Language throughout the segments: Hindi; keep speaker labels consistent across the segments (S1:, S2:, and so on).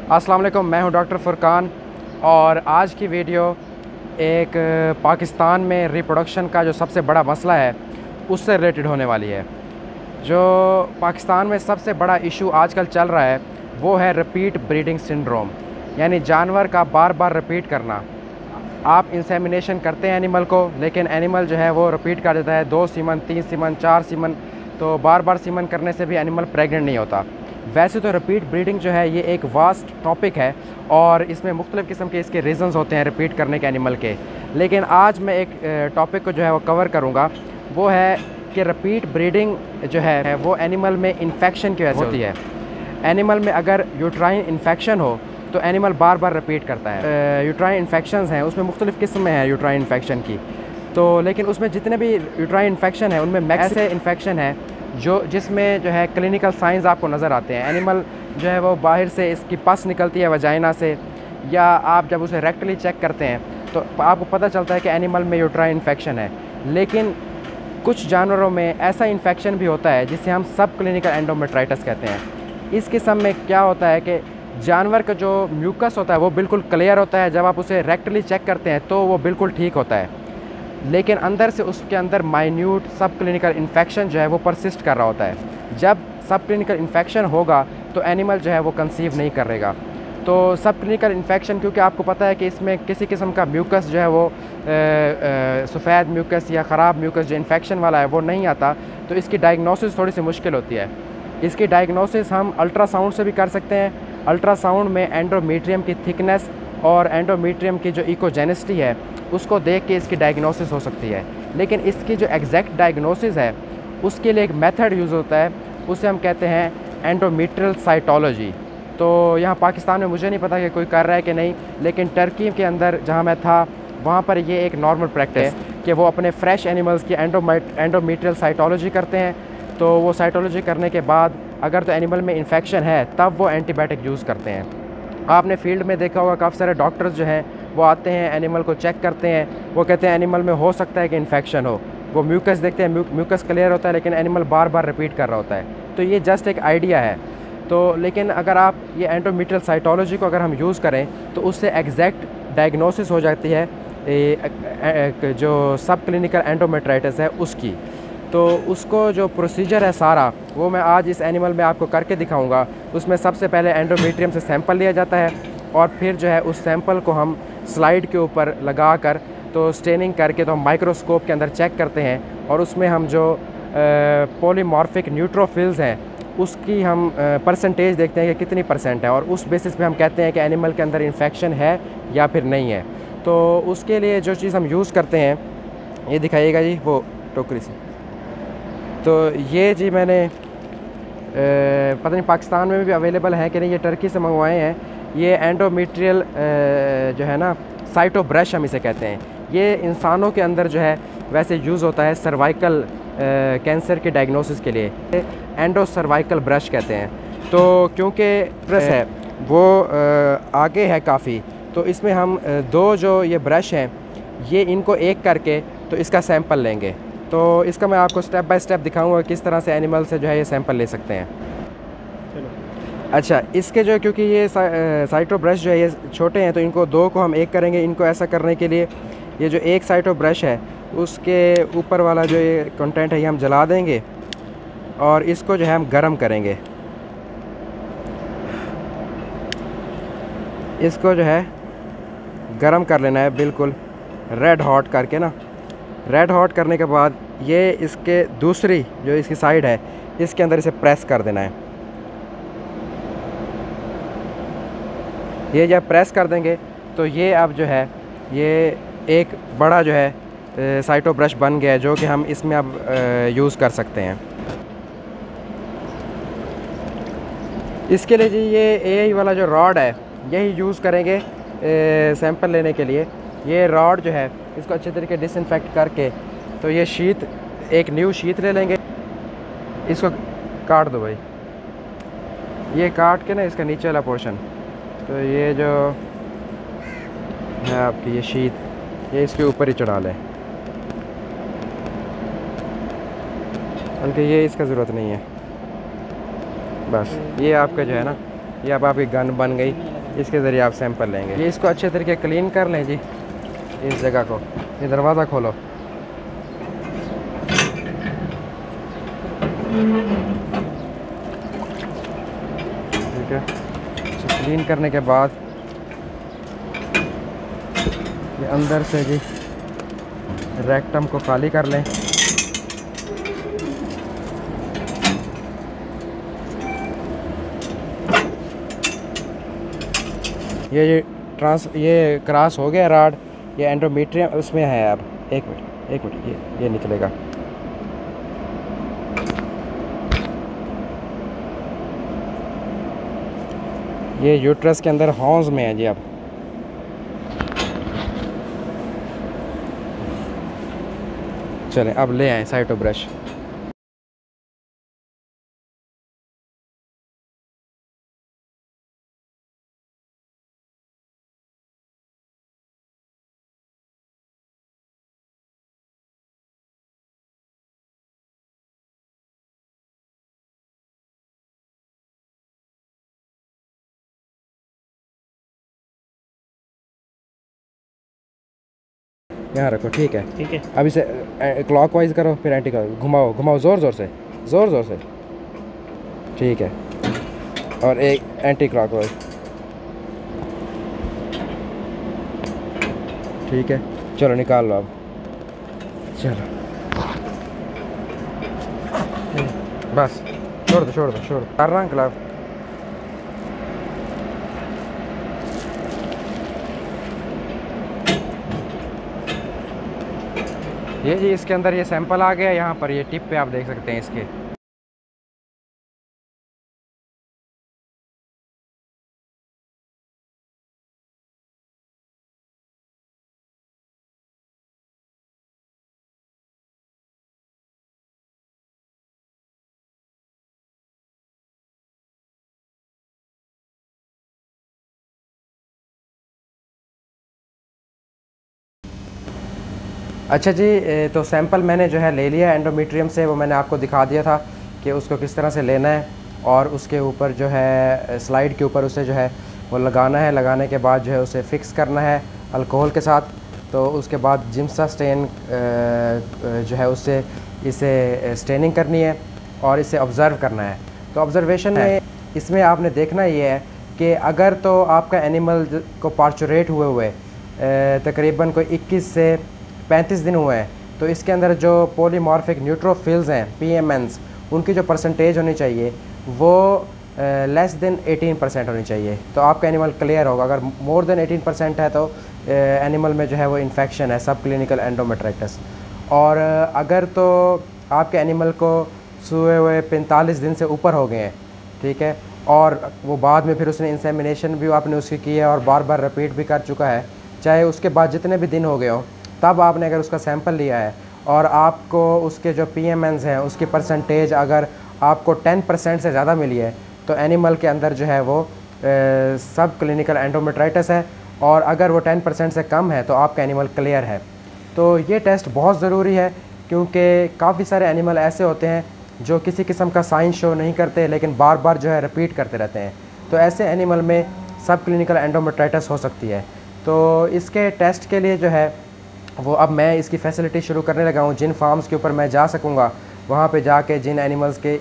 S1: अस्सलाम वालेकुम, मैं हूं डॉक्टर फुरकान और आज की वीडियो एक पाकिस्तान में रिप्रोडक्शन का जो सबसे बड़ा मसला है उससे रिलेटेड होने वाली है। जो पाकिस्तान में सबसे बड़ा इशू आजकल चल रहा है वो है रिपीट ब्रीडिंग सिंड्रोम, यानी जानवर का बार बार रिपीट करना। आप इंसेमिनेशन करते हैं एनिमल को, लेकिन एनिमल जो है वो रिपीट कर देता है, 2 सीमन, 3 सीमन, 4 सीमन। तो बार बार सीमन करने से भी एनिमल प्रेग्नेंट नहीं होता। वैसे तो रिपीट ब्रीडिंग जो है ये एक वास्ट टॉपिक है और इसमें मुख्तलिफ़ किस्म के इसके रीज़न्स होते हैं रिपीट करने के एनिमल के। लेकिन आज मैं एक टॉपिक को जो है वो कवर करूँगा, वो है कि रिपीट ब्रीडिंग जो है वो एनिमल में इन्फेक्शन की वजह से होती है। एनिमल में अगर यूट्राइन इन्फेक्शन हो तो एनिमल बार बार रिपीट करता है। यूट्राइन इन्फेक्शंस हैं, उसमें मुख्तलिफ़ किस्में हैं यूट्राइन इन्फेक्शन की। तो लेकिन उसमें जितने भी यूट्राइन इन्फेक्शन है उनमें ऐसे इन्फेक्शन है जिसमें जो है क्लिनिकल साइंस आपको नज़र आते हैं। एनिमल जो है वो बाहर से इसकी पस निकलती है वजाइना से, या आप जब उसे रेक्टली चेक करते हैं तो आपको पता चलता है कि एनिमल में यूट्राइन इन्फेक्शन है। लेकिन कुछ जानवरों में ऐसा इन्फेक्शन भी होता है जिसे हम सब क्लिनिकल एंडोमेट्राइटिस कहते हैं। इस किस्म में क्या होता है कि जानवर का जो म्यूकस होता है वो बिल्कुल क्लियर होता है, जब आप उसे रेक्टली चेक करते हैं तो वो बिल्कुल ठीक होता है, लेकिन अंदर से उसके अंदर माइन्यूट सब क्लिनिकल इन्फेक्शन जो है वो परसिस्ट कर रहा होता है। जब सब क्लिनिकल इन्फेक्शन होगा तो एनिमल जो है वो कंसीव नहीं करेगा। तो सब क्लिनिकल इन्फेक्शन, क्योंकि आपको पता है कि इसमें किसी किस्म का म्यूकस जो है वो सफ़ेद म्यूकस या ख़राब म्यूकस जो इन्फेक्शन वाला है वो नहीं आता, तो इसकी डायग्नोसिस थोड़ी सी मुश्किल होती है। इसकी डायग्नोसिस हम अल्ट्रासाउंड से भी कर सकते हैं। अल्ट्रासाउंड में एंडोमेट्रियम की थिकनेस और एंडोमेट्रियम की जो इकोजेनिसिटी है उसको देख के इसकी डायग्नोसिस हो सकती है। लेकिन इसकी जो एग्जैक्ट डायग्नोसिस है उसके लिए एक मेथड यूज़ होता है, उसे हम कहते हैं एंडोमेट्रियल साइटोलॉजी। तो यहाँ पाकिस्तान में मुझे नहीं पता कि कोई कर रहा है कि नहीं, लेकिन टर्की के अंदर जहाँ मैं था वहाँ पर ये एक नॉर्मल प्रैक्टिस है कि वो अपने फ्रेश एनिमल्स की एंडोमेट्रियल साइटोलॉजी करते हैं। तो वो साइटोलॉजी करने के बाद अगर तो एनिमल में इन्फेक्शन है तब वो एंटीबायोटिक यूज़ करते हैं। आपने फील्ड में देखा होगा काफ़ी सारे डॉक्टर्स जो हैं वो आते हैं, एनिमल को चेक करते हैं, वो कहते हैं एनिमल में हो सकता है कि इन्फेक्शन हो। वो म्यूकस देखते हैं, म्यूकस क्लियर होता है, लेकिन एनिमल बार बार रिपीट कर रहा होता है। तो ये जस्ट एक आइडिया है। तो लेकिन अगर आप ये एंडोमेट्रियल साइटोलॉजी को अगर हम यूज़ करें तो उससे एग्जैक्ट डायग्नोसिस हो जाती है जो सब क्लिनिकल एंडोमेट्राइटिस है उसकी। तो उसको जो प्रोसीजर है सारा वो मैं आज इस एनिमल में आपको करके दिखाऊंगा। उसमें सबसे पहले एंडोमेट्रियम से सैंपल लिया जाता है और फिर जो है उस सैंपल को हम स्लाइड के ऊपर लगा कर तो स्टेनिंग करके तो हम माइक्रोस्कोप के अंदर चेक करते हैं, और उसमें हम जो पॉलीमॉर्फिक न्यूट्रोफिल्स हैं उसकी हम परसेंटेज देखते हैं कि कितनी % है, और उस बेसिस पे हम कहते हैं कि एनिमल के अंदर इन्फेक्शन है या फिर नहीं है। तो उसके लिए जो चीज़ हम यूज़ करते हैं, ये दिखाइएगा जी वो टोकरी से। तो ये जी मैंने पता नहीं पाकिस्तान में भी अवेलेबल है कि नहीं, ये टर्की से मंगवाए हैं। ये एंडोमेट्रियल जो है ना साइटो ब्रश हम इसे कहते हैं। ये इंसानों के अंदर जो है वैसे यूज़ होता है सर्वाइकल कैंसर के डायग्नोसिस के लिए, एंडो सर्वाइकल ब्रश कहते हैं। तो क्योंकि ब्रश है वो आगे है काफ़ी, तो इसमें हम 2 जो ये ब्रश हैं ये इनको एक करके तो इसका सैंपल लेंगे। तो इसका मैं आपको स्टेप बाय स्टेप दिखाऊंगा किस तरह से एनिमल से जो है ये सैंपल ले सकते हैं। अच्छा, इसके जो क्योंकि ये साइटो ब्रश जो है ये छोटे हैं तो इनको 2 को हम एक करेंगे। इनको ऐसा करने के लिए ये जो एक साइटो ब्रश है उसके ऊपर वाला जो ये कंटेंट है ये हम जला देंगे और इसको जो है हम गर्म करेंगे। इसको जो है गर्म कर लेना है बिल्कुल रेड हॉट करके ना। रेड हॉट करने के बाद ये इसके दूसरी जो इसकी साइड है इसके अंदर इसे प्रेस कर देना है। ये जब प्रेस कर देंगे तो ये अब जो है ये एक बड़ा जो है साइटो ब्रश बन गया है, जो कि हम इसमें अब यूज़ कर सकते हैं। इसके लिए जी ये वाला जो रॉड है यही यूज़ करेंगे सैंपल लेने के लिए। ये रॉड जो है इसको अच्छे तरीके डिसइंफेक्ट करके तो ये शीट, एक न्यू शीट ले लेंगे। इसको काट दो भाई, ये काट के ना इसका नीचे वाला पोर्शन, तो ये जो है आपकी ये शीट ये इसके ऊपर ही चढ़ा लें, बल्कि ये इसका ज़रूरत नहीं है। बस ये आपका जो है ना ये अब आपकी गन बन गई, इसके ज़रिए आप सैंपल लेंगे। ये इसको अच्छे तरीके क्लीन कर लें जी, इस जगह को। ये दरवाज़ा खोलो। ठीक है, तो क्लीन करने के बाद ये अंदर से जी रेक्टम को खाली कर लें। ये क्रॉस हो गया राड, ये एंडोमेट्रियम उसमें है। अब एक मिनट ये निकलेगा। ये यूट्रस के अंदर हॉर्न्स में है जी। अब चलें, अब ले आए साइटो ब्रश। यहाँ रखो, ठीक है।
S2: ठीक है,
S1: अब इसे क्लॉकवाइज करो, फिर एंटी क्लॉक घुमाओ, घुमाओ ज़ोर ज़ोर से, ज़ोर ज़ोर से। ठीक है, और एक एंटी क्लॉकवाइज। ठीक है, चलो निकाल लो अब। चलो बस, छोड़ दो छोड़ दो छोड़ दो। कर रहा हूँ क्लब। ये जी इसके अंदर ये सैंपल आ गया। यहाँ पर ये टिप पे आप देख सकते हैं इसके। अच्छा जी, तो सैंपल मैंने जो है ले लिया एंडोमेट्रियम से। वो मैंने आपको दिखा दिया था कि उसको किस तरह से लेना है, और उसके ऊपर जो है स्लाइड के ऊपर उसे जो है वो लगाना है। लगाने के बाद जो है उसे फ़िक्स करना है अल्कोहल के साथ। तो उसके बाद जिम्सा स्टेन जो है उससे इसे स्टेनिंग करनी है और इसे ऑब्ज़र्व करना है। तो ऑब्ज़र्वेशन में इसमें आपने देखना ये है कि अगर तो आपका एनिमल को पार्चुरेट हुए हुए तकरीबन कोई 21 से 35 दिन हुए हैं, तो इसके अंदर जो पॉलीमॉर्फिक न्यूट्रोफिल्स हैं PMNs, उनकी जो परसेंटेज होनी चाहिए वो लेस देन 18% होनी चाहिए। तो आपका एनिमल क्लियर होगा। अगर मोर देन 18% है तो एनिमल में जो है वो इन्फेक्शन है, सब क्लिनिकल एंडोमेट्राइटिस। और अगर तो आपके एनिमल को सोए हुए 45 दिन से ऊपर हो गए हैं, ठीक है, और वो बाद में फिर उसने इंसेमिनेशन भी आपने उसकी की है और बार बार रिपीट भी कर चुका है, चाहे उसके बाद जितने भी दिन हो गए हो, तब आपने अगर उसका सैंपल लिया है और आपको उसके जो PMNs हैं उसकी परसेंटेज अगर आपको 10% से ज़्यादा मिली है, तो एनिमल के अंदर जो है वो सब क्लिनिकल एंडोमेट्राइटिस है। और अगर वो 10% से कम है तो आपका एनिमल क्लियर है। तो ये टेस्ट बहुत ज़रूरी है, क्योंकि काफ़ी सारे एनिमल ऐसे होते हैं जो किसी किस्म का साइन शो नहीं करते, लेकिन बार बार जो है रिपीट करते रहते हैं। तो ऐसे एनिमल में सब क्लिनिकल एंडोमेट्राइटिस हो सकती है। तो इसके टेस्ट के लिए जो है वो अब मैं इसकी फैसिलिटी शुरू करने लगा हूँ। जिन फार्म्स के ऊपर मैं जा सकूँगा, वहाँ पे जाके जिन एनिमल्स के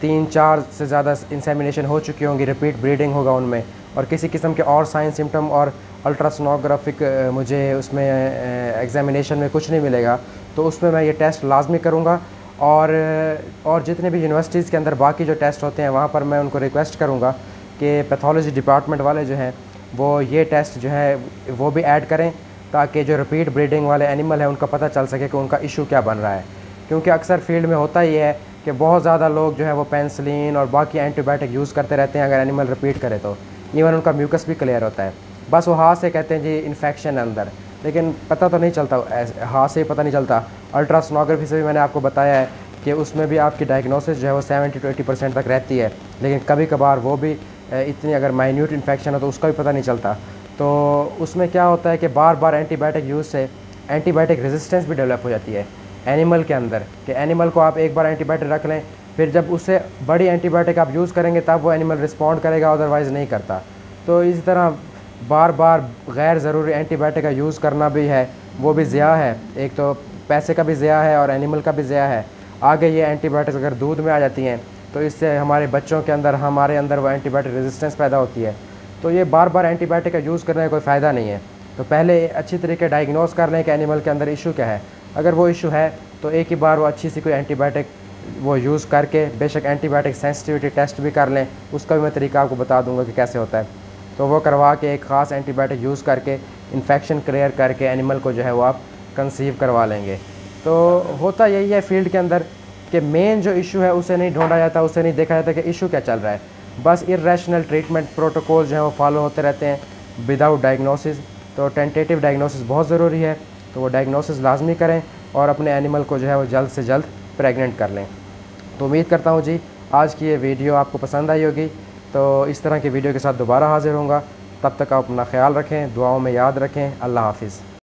S1: 3-4 से ज़्यादा इंसेमिनेशन हो चुकी होंगी, रिपीट ब्रीडिंग होगा उनमें, और किसी किस्म के और साइन सिम्टम और अल्ट्रासोनोग्राफिक मुझे उसमें एग्जामिनेशन में कुछ नहीं मिलेगा, तो उसमें मैं ये टेस्ट लाजमी करूँगा। और जितने भी यूनिवर्सिटीज़ के अंदर बाकी जो टेस्ट होते हैं, वहाँ पर मैं उनको रिक्वेस्ट करूँगा कि पैथोलॉजी डिपार्टमेंट वाले जो हैं वो ये टेस्ट जो है वो भी ऐड करें, ताकि जो रिपीट ब्रीडिंग वाले एनिमल हैं उनका पता चल सके कि उनका इशू क्या बन रहा है। क्योंकि अक्सर फील्ड में होता ही है कि बहुत ज़्यादा लोग जो है वो पेंसिलिन और बाकी एंटीबायोटिक यूज़ करते रहते हैं। अगर एनिमल रिपीट करे तो इवन उनका म्यूकस भी क्लियर होता है, बस वो हाथ से कहते हैं जी इन्फेक्शन है अंदर, लेकिन पता तो नहीं चलता, हाथ से ही पता नहीं चलता। अल्ट्रासोनोग्राफी से भी मैंने आपको बताया है कि उसमें भी आपकी डायग्नोसिस जो है वो 70 to 80% तक रहती है, लेकिन कभी कभार वो भी इतनी अगर माइन्यूट इन्फेक्शन हो तो उसका भी पता नहीं चलता। तो उसमें क्या होता है कि बार बार एंटीबायोटिक यूज़ से एंटीबायोटिक रेजिस्टेंस भी डेवलप हो जाती है एनिमल के अंदर, कि एनिमल को आप एक बार एंटीबायोटिक रख लें फिर जब उससे बड़ी एंटीबायोटिक आप यूज़ करेंगे तब वो एनिमल रिस्पॉन्ड करेगा, अदरवाइज़ नहीं करता। तो इस तरह बार बार गैर ज़रूरी एंटीबायोटिक का यूज़ करना भी है, वो भी ज़िया है। एक तो पैसे का भी ज़िया है और एनिमल का भी ज़िया है। आगे ये एंटीबायोटिक्स अगर दूध में आ जाती हैं तो इससे हमारे बच्चों के अंदर, हमारे अंदर वो एंटीबायोटिक रेजिस्टेंस पैदा होती है। तो ये बार बार एंटीबायोटिक का यूज़ करने का कोई फ़ायदा नहीं है। तो पहले अच्छी तरीके डायग्नोस कर लें कि एनिमल के अंदर इशू क्या है। अगर वो इशू है तो एक ही बार वो अच्छी सी कोई एंटीबायोटिक वो यूज़ करके, बेशक एंटीबायोटिक सेंसिटिविटी टेस्ट भी कर लें, उसका भी मैं तरीका आपको बता दूंगा कि कैसे होता है। तो वो करवा के एक ख़ास एंटीबायोटिक यूज़ करके इन्फेक्शन क्लियर करके एनिमल को जो है वो आप कंसीव करवा लेंगे। तो होता यही है फील्ड के अंदर कि मेन जो इशू है उसे नहीं ढूंढा जाता, उसे नहीं देखा जाता कि इशू क्या चल रहा है। बस इर्रेशनल ट्रीटमेंट प्रोटोकॉल जो है वो फॉलो होते रहते हैं विदाउट डायग्नोसिस। तो टेंटेटिव डायग्नोसिस बहुत ज़रूरी है, तो वो डायग्नोसिस लाजमी करें और अपने एनिमल को जो है वो जल्द से जल्द प्रेग्नेंट कर लें। तो उम्मीद करता हूँ जी आज की ये वीडियो आपको पसंद आई होगी। तो इस तरह की वीडियो के साथ दोबारा हाज़िर होऊंगा। तब तक आप अपना ख्याल रखें, दुआओं में याद रखें। अल्लाह हाफ़िज़।